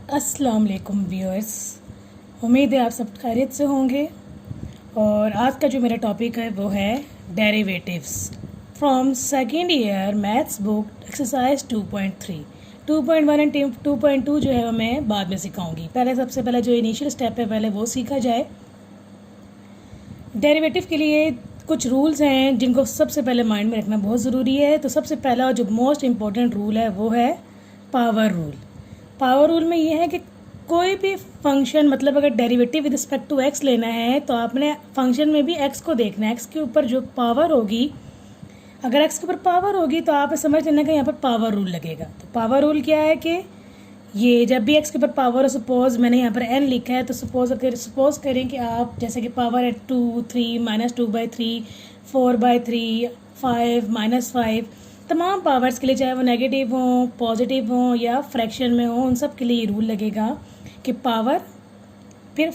अस्सलाम वालेकुम व्यूअर्स। उम्मीद है आप सब खैरियत से होंगे। और आज का जो मेरा टॉपिक है वो है derivatives from second year maths book exercise 2.3। 2.1 and 2.2 जो है वो मैं बाद में सिखाऊंगी। सबसे पहले जो इनिशियल स्टेप है पहले वो सीखा जाए। डेरिवेटिव के लिए कुछ रूल्स हैं जिनको सबसे पहले माइंड में रखना बहुत ज़रूरी है। तो सबसे पहला जो मोस्ट इम्पॉर्टेंट रूल है वो है पावर रूल। पावर रूल में ये है कि कोई भी फंक्शन मतलब अगर derivative with respect to x लेना है तो आपने फंक्शन में भी एक्स को देखना है। एक्स के ऊपर जो पावर होगी, अगर एक्स के ऊपर पावर होगी तो आप समझ लेना कि यहाँ पर पावर रूल लगेगा। तो पावर रूल क्या है कि ये जब भी एक्स के ऊपर पावर हो, सपोज मैंने यहाँ पर एन लिखा है तो सपोज करें कि आप जैसे कि पावर है 2, 3, -2/3, 4/3, 5, -5, तमाम पावर्स के लिए चाहे वो नेगेटिव हो, पॉजिटिव हो या फ्रैक्शन में हो, उन सब के लिए रूल लगेगा कि पावर फिर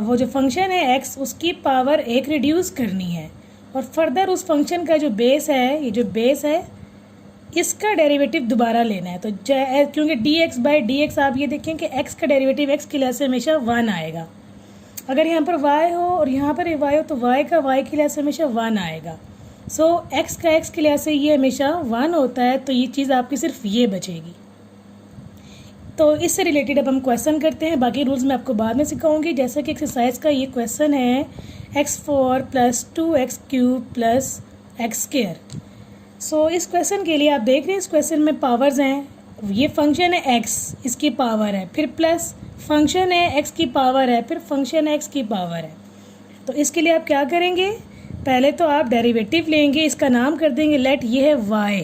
वो जो फंक्शन है एक्स उसकी पावर एक रिड्यूस करनी है और फर्दर उस फंक्शन का जो बेस है, ये जो बेस है इसका डेरिवेटिव दोबारा लेना है। तो क्योंकि dx/dx आप ये देखें कि x का डेरिवेटिव x की लिहाज से हमेशा 1 आएगा। अगर यहाँ पर y हो और यहाँ पर y हो तो y का y की लिहाज से हमेशा 1 आएगा। सो x का x के लिहाज से ये हमेशा 1 होता है। तो ये चीज़ आपकी सिर्फ ये बचेगी। तो इससे रिलेटेड अब हम क्वेश्चन करते हैं। बाकी रूल्स मैं आपको बाद में सिखाऊंगी। जैसा कि एक्सरसाइज का ये क्वेश्चन है x4 + 2x³ + x²। सो इस क्वेश्चन के लिए आप देख रहे हैं इस क्वेश्चन में पावर्स हैं। ये फंक्शन है x, इसकी पावर है, फिर प्लस फंक्शन है x की पावर है, फिर फंक्शन है x की पावर है। तो इसके लिए आप क्या करेंगे, पहले तो आप डेरिवेटिव लेंगे, इसका नाम कर देंगे लेट ये है y।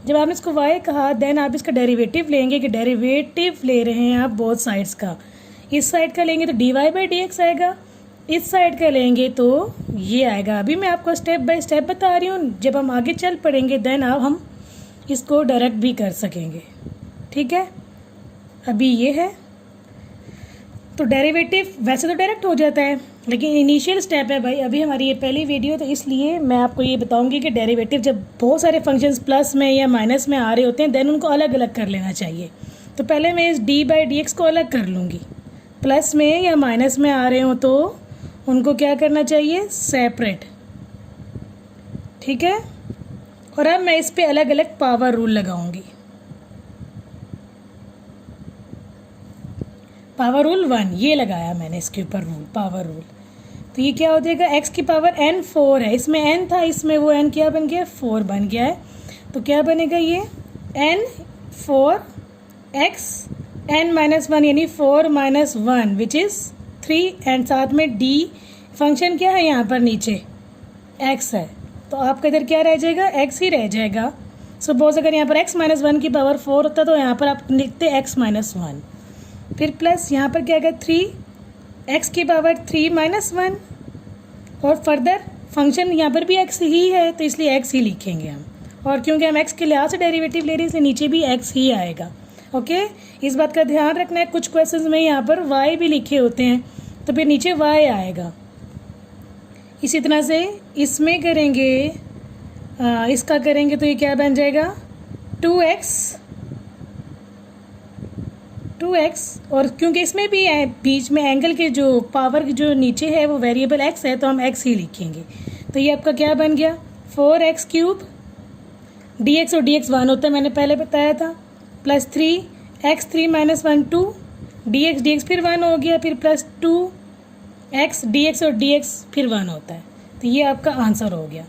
जब आपने इसको y कहा देन आप इसका डेरिवेटिव लेंगे कि डेरिवेटिव ले रहे हैं आप बोथ साइड्स का। इस साइड का लेंगे तो dy/dx आएगा, इस साइड का लेंगे तो ये आएगा। अभी मैं आपको स्टेप बाय स्टेप बता रही हूँ, जब हम आगे चल पड़ेंगे देन अब हम इसको डायरेक्ट भी कर सकेंगे। ठीक है, अभी ये है तो डेरिवेटिव वैसे तो डायरेक्ट हो जाता है लेकिन इनिशियल स्टेप है भाई, अभी हमारी ये पहली वीडियो, तो इसलिए मैं आपको ये बताऊंगी कि डेरिवेटिव जब बहुत सारे फंक्शंस प्लस में या माइनस में आ रहे होते हैं देन उनको अलग अलग कर लेना चाहिए। तो पहले मैं इस d/dx को अलग कर लूँगी। प्लस में या माइनस में आ रहे हो तो उनको क्या करना चाहिए, सेपरेट। ठीक है, और अब मैं इस पे अलग अलग पावर रूल लगाऊंगी। पावर रूल 1 ये लगाया मैंने इसके ऊपर रूल, पावर रूल। तो ये क्या हो जाएगा, x की पावर n 4 है, इसमें n था, इसमें वो n क्या बन गया, 4 बन गया है। तो क्या बनेगा ये n 4x n-1 यानी 4 - 1 विच इज़ 3 एंड साथ में d फंक्शन क्या है यहाँ पर नीचे x है। तो आपका इधर क्या रह जाएगा, x ही रह जाएगा। सपोज अगर यहाँ पर x - 1 की पावर 4 होता तो यहाँ पर आप लिखते x - 1, फिर प्लस यहाँ पर क्या आएगा 3x की पावर 3 - 1 और फर्दर फंक्शन यहाँ पर भी x ही है तो इसलिए x ही लिखेंगे हम। और क्योंकि हम x के लिहाज से डेरिवेटिव ले रहे हैं इसलिए नीचे भी x ही आएगा। ओके, इस बात का ध्यान रखना है। कुछ क्वेश्चंस में यहाँ पर y भी लिखे होते हैं तो फिर नीचे y आएगा। इसी तरह से इसमें करेंगे, इसका करेंगे तो ये क्या बन जाएगा 2x और क्योंकि इसमें भी बीच में एंगल के जो पावर जो नीचे है वो वेरिएबल x है तो हम x ही लिखेंगे। तो ये आपका क्या बन गया 4x³ dx और dx 1 होता है मैंने पहले बताया था, प्लस 3x 3 - 1 2 dx फिर 1 हो गया, फिर प्लस 2x dx और dx फिर 1 होता है। तो ये आपका आंसर हो गया।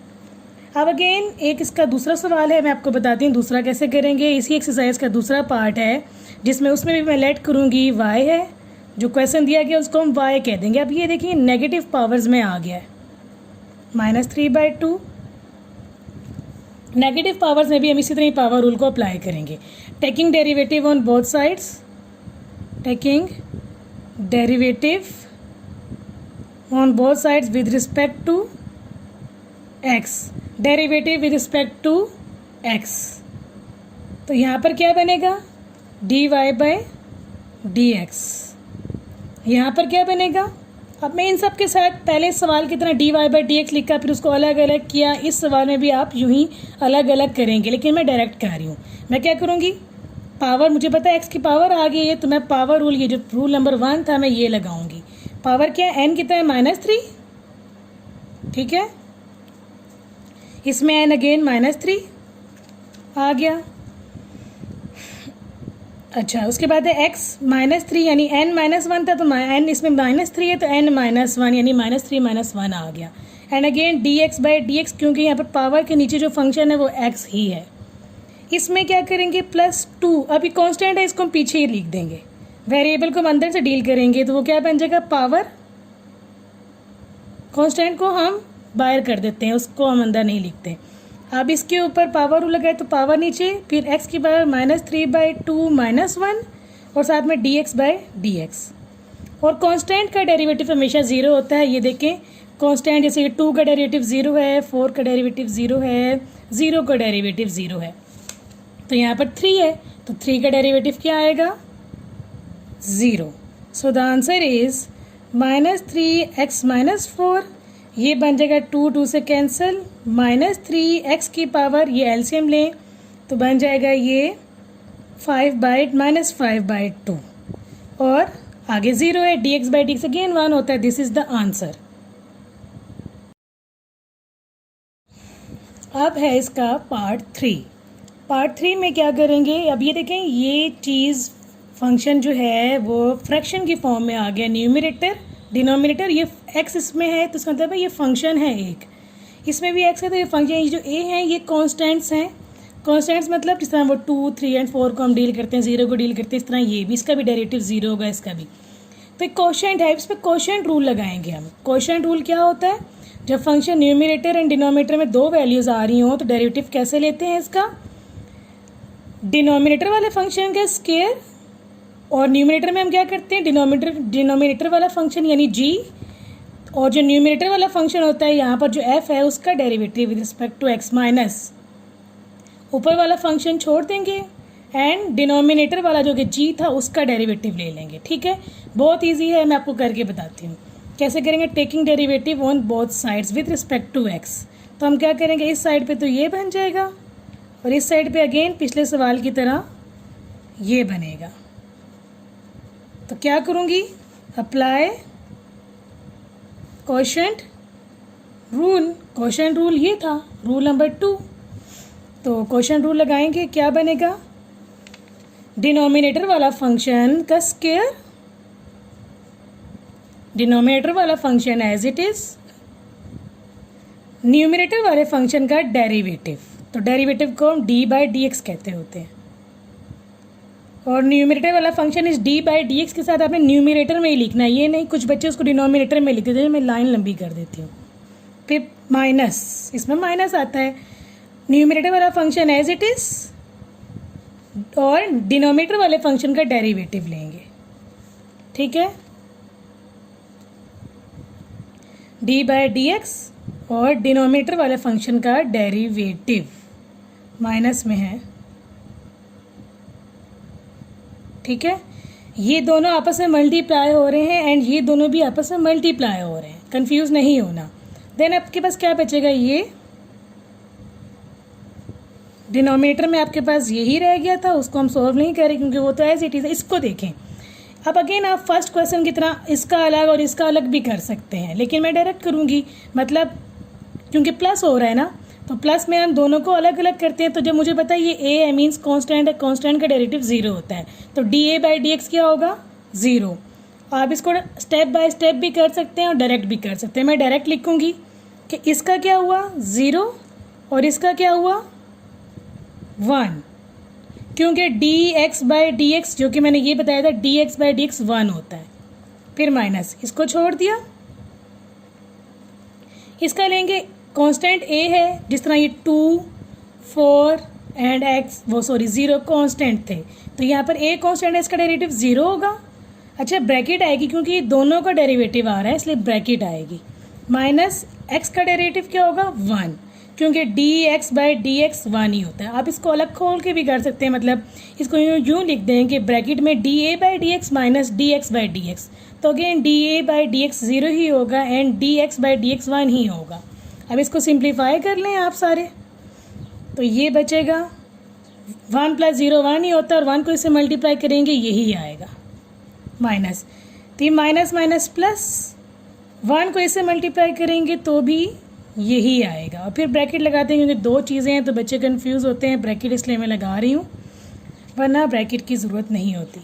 अब अगेन एक इसका दूसरा सवाल है, मैं आपको बताती हूँ दूसरा कैसे करेंगे। इसी एक्सरसाइज का दूसरा पार्ट है जिसमें उसमें भी मैं लेट करूँगी y है, जो क्वेश्चन दिया गया उसको हम y कह देंगे। अब ये देखिए नेगेटिव पावर्स में आ गया है -3/2। नेगेटिव पावर्स में भी हम इसी तरह ही पावर रूल को अप्लाई करेंगे। Taking derivative on both sides, taking derivative on both sides with respect to x, derivative with respect to x। तो यहाँ पर क्या बनेगा dy/dx, यहाँ पर क्या बनेगा। अब मैं इन सब के साथ पहले सवाल की तरह dy/dx लिखा फिर उसको अलग अलग किया। इस सवाल में भी आप यूं ही अलग अलग करेंगे लेकिन मैं डायरेक्ट कर रही हूँ। मैं क्या करूँगी पावर मुझे पता है एक्स की पावर आ गई है, तो मैं पावर रूल, ये जो रूल नंबर 1 था मैं ये लगाऊंगी। पावर क्या है, एन कितना है -3, ठीक है, इसमें एन अगेन -3 आ गया। अच्छा, उसके बाद है x -3 यानी n -1 था, तो n इसमें -3 है तो n -1 यानी -3 -1 आ गया। एंड अगेन dx/dx, क्योंकि यहाँ पर पावर के नीचे जो फंक्शन है वो x ही है। इसमें क्या करेंगे, +2, अभी कांस्टेंट है इसको हम पीछे ही लिख देंगे, वेरिएबल को हम अंदर से डील करेंगे, तो वो क्या बन जाएगा, पावर। कांस्टेंट को हम बाहर कर देते हैं, उसको हम अंदर नहीं लिखते। अब इसके ऊपर पावर रूल लगाए तो पावर नीचे, फिर x की पावर -3/2 -1 और साथ में dx/dx। और कांस्टेंट का डेरिवेटिव हमेशा 0 होता है। ये देखें, कांस्टेंट जैसे 2 का डेरिवेटिव 0 है, 4 का डेरिवेटिव 0 है, 0 का डेरिवेटिव 0 है, तो यहाँ पर 3 है, तो 3 का डेरिवेटिव क्या आएगा, 0। So the answer is -3x -4, ये बन जाएगा 2 से कैंसिल, -3x की पावर, ये एलसीएम लें तो बन जाएगा ये 5/-2, और आगे 0 है, dx/dx अगेन 1 होता है। This is the answer. अब है इसका पार्ट 3। पार्ट 3 में क्या करेंगे, अब ये देखें, ये चीज़ फंक्शन जो है वो फ्रैक्शन की फॉर्म में आ गया, न्यूमरेटर डिनोमिनेटर, ये x इसमें है तो इसका मतलब है ये फंक्शन है एक, इसमें भी x है तो ये फंक्शन, ये जो a है ये कॉन्स्टेंट्स हैं। कॉन्स्टेंट्स मतलब जिस तरह वो 2, 3 एंड 4 को हम डील करते हैं, 0 को डील करते हैं, इस तरह ये भी, इसका भी डेरिवेटिव 0 होगा, इसका भी। तो एक क्वोशिएंट है, इस पर क्वोशिएंट रूल लगाएंगे हम। क्वोशिएंट रूल क्या होता है, जब फंक्शन न्यूमरेटर एंड डिनोमिनेटर में 2 वैल्यूज़ आ रही हों तो डेरिवेटिव कैसे लेते हैं इसका, डिनोमिनेटर वाले फंक्शन का स्क्वायर, और न्यूमरेटर में हम क्या करते हैं, डिनोमिनेटर वाला फंक्शन यानी g, और जो न्यूमरेटर वाला फंक्शन होता है यहाँ पर जो f है उसका derivative with respect to x minus ऊपर वाला फंक्शन छोड़ देंगे, एंड डिनोमिनेटर वाला जो कि g था उसका डेरिवेटिव ले लेंगे। ठीक है, बहुत इजी है, मैं आपको करके बताती हूँ कैसे करेंगे। Taking derivative on both sides with respect to x, तो हम क्या करेंगे, इस साइड पे तो ये बन जाएगा और इस साइड पे अगेन पिछले सवाल की तरह ये बनेगा। तो क्या करूँगी, apply quotient rule. Quotient rule ये था रूल नंबर 2, तो क्वोशिएंट रूल लगाएंगे, क्या बनेगा, डिनोमिनेटर वाला फंक्शन का स्क्वायर, डिनोमिनेटर वाला function as it is, numerator वाले फंक्शन का डेरिवेटिव, तो डेरिवेटिव को हम d/dx कहते होते हैं, और न्यूमरेटर वाला फंक्शन इस d/dx के साथ आपने न्यूमरेटर में ही लिखना है, ये नहीं कुछ बच्चे उसको डिनोमिनेटर में लिख देते हैं, मैं लाइन लंबी कर देती हूँ। फिर माइनस, इसमें माइनस आता है, न्यूमरेटर वाला फंक्शन एज इट इज और डिनोमिनेटर वाले फंक्शन का डेरिवेटिव लेंगे। ठीक है, d/dx और डिनोमिनेटर वाले फंक्शन का डेरिवेटिव माइनस में है। ठीक है, ये दोनों आपस में मल्टीप्लाई हो रहे हैं एंड ये दोनों भी आपस में मल्टीप्लाई हो रहे हैं, कंफ्यूज नहीं होना। देन आपके पास क्या बचेगा, ये डिनोमिनेटर में आपके पास यही रह गया था, उसको हम सॉल्व नहीं करें क्योंकि वो तो एज इट इज। इसको देखें, अब अगेन आप फर्स्ट क्वेश्चन की तरह इसका अलग और इसका अलग भी कर सकते हैं, लेकिन मैं डायरेक्ट करूँगी, मतलब क्योंकि प्लस हो रहा है ना, तो प्लस में हम दोनों को अलग अलग करते हैं। तो जब मुझे पता है ये a मीन्स कांस्टेंट है, कांस्टेंट का डेरिवेटिव 0 होता है, तो dA/dx क्या होगा, 0। आप इसको स्टेप बाय स्टेप भी कर सकते हैं और डायरेक्ट भी कर सकते हैं। मैं डायरेक्ट लिखूंगी कि इसका क्या हुआ 0 और इसका क्या हुआ 1, क्योंकि dx/dx जो कि मैंने ये बताया था dx/dx 1 होता है। फिर माइनस, इसको छोड़ दिया, इसका लेंगे कांस्टेंट a है, जिस तरह ये 2, 4 एंड x 0 कांस्टेंट थे, तो यहाँ पर a कांस्टेंट है, इसका डेरिवेटिव 0 होगा। अच्छा, ब्रैकेट आएगी क्योंकि दोनों का डेरिवेटिव आ रहा है इसलिए ब्रैकेट आएगी, माइनस x का डेरिवेटिव क्या होगा 1, क्योंकि dx/dx 1 ही होता है। आप इसको अलग खोल के भी कर सकते हैं, मतलब इसको यूँ लिख दें कि ब्रैकेट में dA/dx माइनस dx/dx, तो अगेन dA/dx 0 ही होगा एंड dx/dx 1 ही होगा। अब इसको सिंप्लीफाई कर लें आप सारे, तो ये बचेगा 1 + 0 1 ही होता है और 1 को इससे मल्टीप्लाई करेंगे यही आएगा माइनस। तो ये माइनस माइनस प्लस, 1 को इससे मल्टीप्लाई करेंगे तो भी यही आएगा। और फिर ब्रैकेट लगाते हैं क्योंकि दो चीज़ें हैं तो बच्चे कंफ्यूज होते हैं, ब्रैकेट इसलिए मैं लगा रही हूँ, वरना ब्रैकेट की ज़रूरत नहीं होती।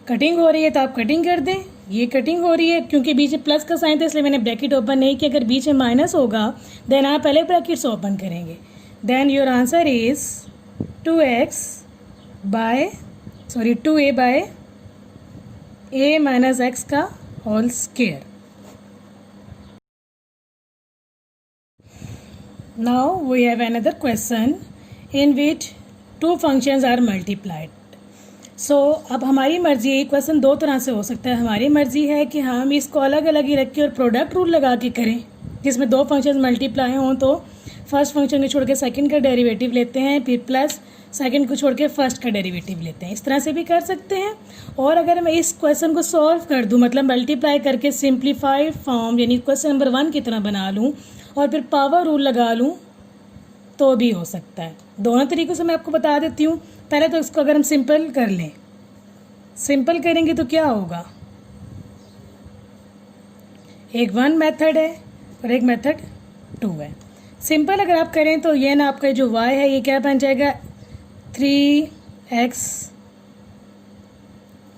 कटिंग हो रही है तो आप कटिंग कर दें, ये कटिंग हो रही है क्योंकि बीच में प्लस का साइन था इसलिए मैंने ब्रैकेट ओपन नहीं किया। अगर बीच में माइनस होगा देन आप पहले ब्रैकेट्स ओपन करेंगे। Then your answer is 2a by a minus x का whole square. Now we have another question in which two functions are multiplied. So अब हमारी मर्जी, क्वेश्चन दो तरह से हो सकता है। हमारी मर्जी है कि हम इसको अलग अलग ही रखें और प्रोडक्ट रूल लगा के करें, जिसमें दो फंक्शंस मल्टीप्लाई हों तो फर्स्ट फंक्शन को छोड़ के सेकंड का डेरिवेटिव लेते हैं, फिर प्लस सेकंड को छोड़ के फर्स्ट का डेरिवेटिव लेते हैं। इस तरह से भी कर सकते हैं। और अगर मैं इस क्वेश्चन को सॉल्व कर दूं, मतलब मल्टीप्लाई करके सिंप्लीफाइड फॉर्म यानी क्वेश्चन नंबर 1 की तरह बना लूँ और फिर पावर रूल लगा लूँ तो भी हो सकता है। दोनों तरीक़ों से मैं आपको बता देती हूँ। पहले तो इसको अगर हम सिंपल कर लें, सिंपल करेंगे तो क्या होगा, एक 1 मेथड है और एक मेथड 2 है। सिंपल अगर आप करें तो ये ना आपका जो y है ये क्या बन जाएगा 3x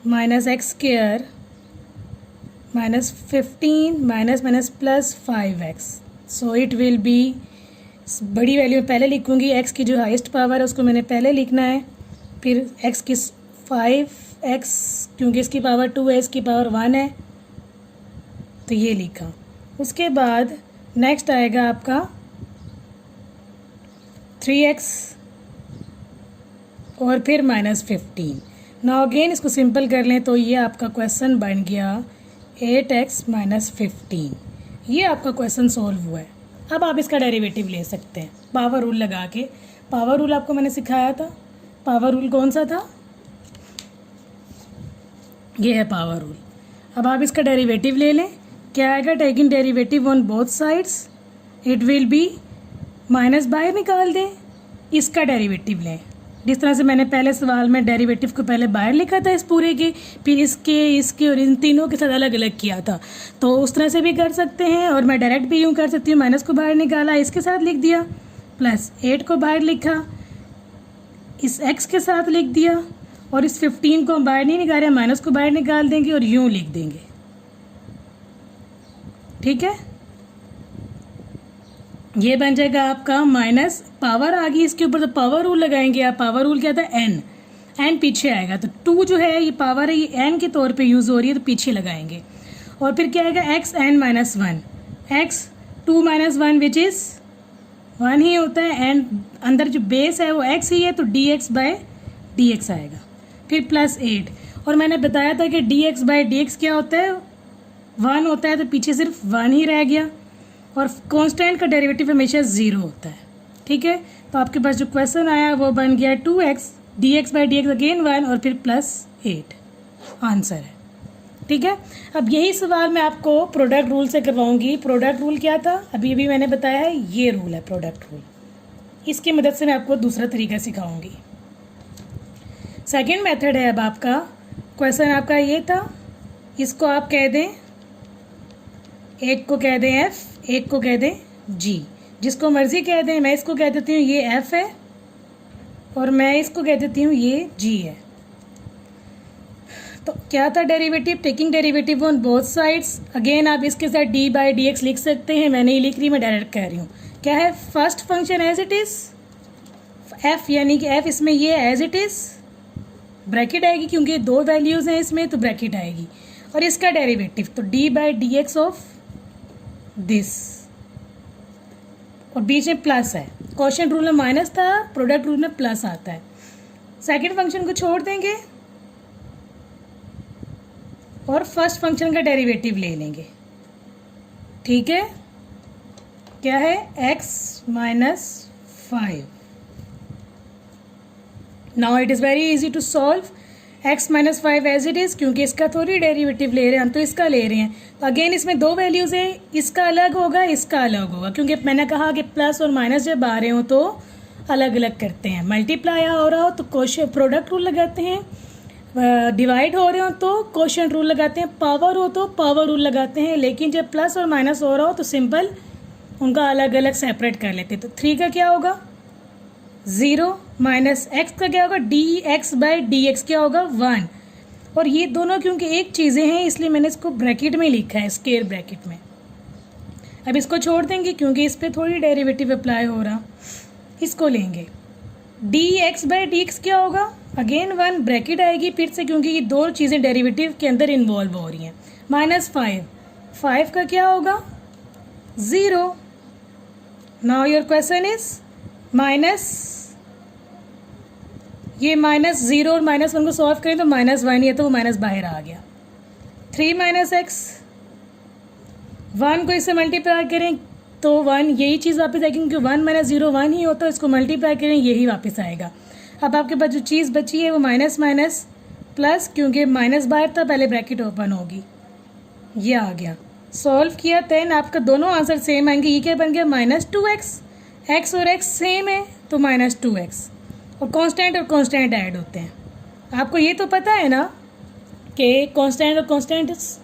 minus x square minus 15 minus minus plus 5x। So it will be, बड़ी वैल्यू में पहले लिखूंगी, x की जो हाईएस्ट पावर है उसको मैंने पहले लिखना है, फिर x की 5x क्योंकि इसकी पावर 2 है, इसकी पावर 1 है तो ये लिखा। उसके बाद नेक्स्ट आएगा आपका 3x और फिर माइनस 15। नाउ अगेन इसको सिंपल कर लें तो ये आपका क्वेश्चन बन गया 8x माइनस 15। ये आपका क्वेश्चन सॉल्व हुआ है। अब आप इसका डेरिवेटिव ले सकते हैं पावर रूल लगा के। पावर रूल आपको मैंने सिखाया था, पावर रूल कौन सा था, ये है पावर रूल। अब आप इसका डेरिवेटिव ले लें, क्या आएगा, taking derivative on both sides it will be, minus बाहर निकाल दें, इसका डेरिवेटिव लें। जिस तरह से मैंने पहले सवाल में डेरिवेटिव को पहले बाहर लिखा था इस पूरे के, फिर इसके और इन तीनों के साथ अलग अलग किया था, तो उस तरह से भी कर सकते हैं। और मैं डायरेक्ट भी यूँ कर सकती हूँ, माइनस को बाहर निकाला इसके साथ लिख दिया, प्लस 8 को बाहर लिखा इस x के साथ लिख दिया, और इस 15 को हम बाहर नहीं निकाल रहे, माइनस को बाहर निकाल देंगे और यूँ लिख देंगे। ठीक है, ये बन जाएगा आपका माइनस, पावर आ गई इसके ऊपर तो पावर रूल लगाएंगे आप। पावर रूल क्या था, n पीछे आएगा तो 2 जो है ये पावर है ये n के तौर पे यूज़ हो रही है तो पीछे लगाएंगे। और फिर क्या आएगा x n minus 1, x 2 minus 1 which is 1 ही होता है, n अंदर जो बेस है वो x ही है तो dx बाय dx आएगा, फिर प्लस 8। और मैंने बताया था कि dx बाय dx क्या होता है, 1 होता है तो पीछे सिर्फ 1 ही रह गया, और कांस्टेंट का डेरिवेटिव हमेशा 0 होता है। ठीक है, तो आपके पास जो क्वेश्चन आया वो बन गया 2x dx by dx again 1 और फिर प्लस 8 आंसर है। ठीक है, अब यही सवाल मैं आपको प्रोडक्ट रूल से करवाऊंगी। प्रोडक्ट रूल क्या था, अभी अभी मैंने बताया है, ये रूल है प्रोडक्ट रूल। इसकी मदद से मैं आपको दूसरा तरीका सिखाऊंगी। सेकेंड मेथड है अब आपका, क्वेश्चन आपका ये था, इसको आप कह दें, एक को कह दें f, एक को कह दें g, जिसको मर्जी कह दें। मैं इसको कह देती हूँ ये f है और मैं इसको कह देती हूँ ये g है। तो क्या था derivative, taking derivative on both sides. Again आप इसके साथ d बाई dx लिख सकते हैं, मैं नहीं लिख रही, मैं डायरेक्ट कह रही हूँ। क्या है, first function as it is f, यानी कि f इसमें ये एज इट इज़, ब्रैकेट आएगी क्योंकि दो वैल्यूज़ हैं इसमें तो ब्रैकेट आएगी, और इसका डेरिवेटिव तो d by dx of this, और बीच में प्लस है। क्वोशिएंट रूल में माइनस था, प्रोडक्ट रूल में प्लस आता है। सेकंड फंक्शन को छोड़ देंगे और फर्स्ट फंक्शन का डेरिवेटिव ले लेंगे। ठीक है, क्या है, x minus 5। Now it is very easy to solve. x minus 5 as it is, क्योंकि इसका थोड़ी डेरिवेटिव ले रहे हैं हम, तो इसका ले रहे हैं। तो अगेन इसमें दो वैल्यूज़ हैं, इसका अलग होगा, इसका अलग होगा, क्योंकि मैंने कहा कि प्लस और माइनस जब आ रहे हो तो अलग अलग करते हैं। मल्टीप्लाई हो रहा हो तो क्वोशिएंट प्रोडक्ट रूल लगाते हैं, डिवाइड हो रहे हो तो क्वोशिएंट रूल लगाते हैं, पावर हो तो पावर रूल लगाते हैं। लेकिन जब प्लस और माइनस हो रहा हो तो सिंपल उनका अलग अलग सेपरेट कर लेते हैं। तो 3 का क्या होगा 0 माइनस एक्स का क्या होगा dx/dx क्या होगा 1। और ये दोनों क्योंकि एक चीज़ें हैं इसलिए मैंने इसको ब्रैकेट में लिखा है, स्क्वायर ब्रैकेट में। अब इसको छोड़ देंगे क्योंकि इस पर थोड़ी डेरिवेटिव अप्लाई हो रहा, इसको लेंगे dx/dx क्या होगा अगेन 1 ब्रैकेट आएगी फिर से, क्योंकि ये दो चीज़ें डेरिवेटिव के अंदर इन्वॉल्व हो रही हैं। माइनस 5 का क्या होगा 0। Now your question is minus, ये -0 और -1 को सॉल्व करें तो -1 ही है, तो वो माइनस बाहर आ गया। 3 माइनस एक्स, 1 को इससे मल्टीप्लाई करें तो 1 यही चीज़ वापस आएगी, क्योंकि 1 माइनस 0 1 ही होता है, इसको मल्टीप्लाई करें यही वापस आएगा। अब आपके पास जो चीज़ बची है वो माइनस माइनस प्लस, क्योंकि माइनस बाहर था पहले ब्रैकेट ओपन होगी, ये आ गया। सॉल्व किया 10, आपका दोनों आंसर सेम आएंगे। ये क्या बन गया -2x, x और x सेम है तो -2x, और कांस्टेंट ऐड होते हैं। आपको ये तो पता है ना कि कांस्टेंट और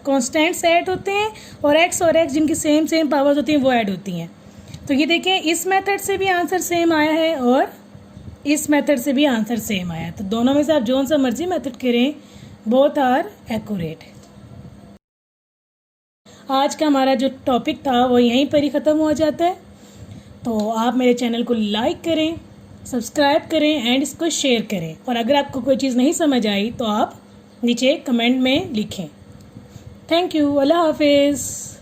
कांस्टेंट्स ऐड होते हैं, और x जिनकी सेम पावर्स होती हैं वो ऐड होती हैं। तो ये देखें इस मेथड से भी आंसर सेम आया है और इस मेथड से भी आंसर सेम आया है। तो दोनों में से आप जो सा मर्जी मेथड करें, बोथ आर एक्यूरेट। आज का हमारा जो टॉपिक था वो यहीं पर ही ख़त्म हो जाता है। तो आप मेरे चैनल को लाइक करें, सब्सक्राइब करें एंड इसको शेयर करें। और अगर आपको कोई चीज़ नहीं समझ आई तो आप नीचे कमेंट में लिखें। थैंक यू, अल्लाह हाफिज़।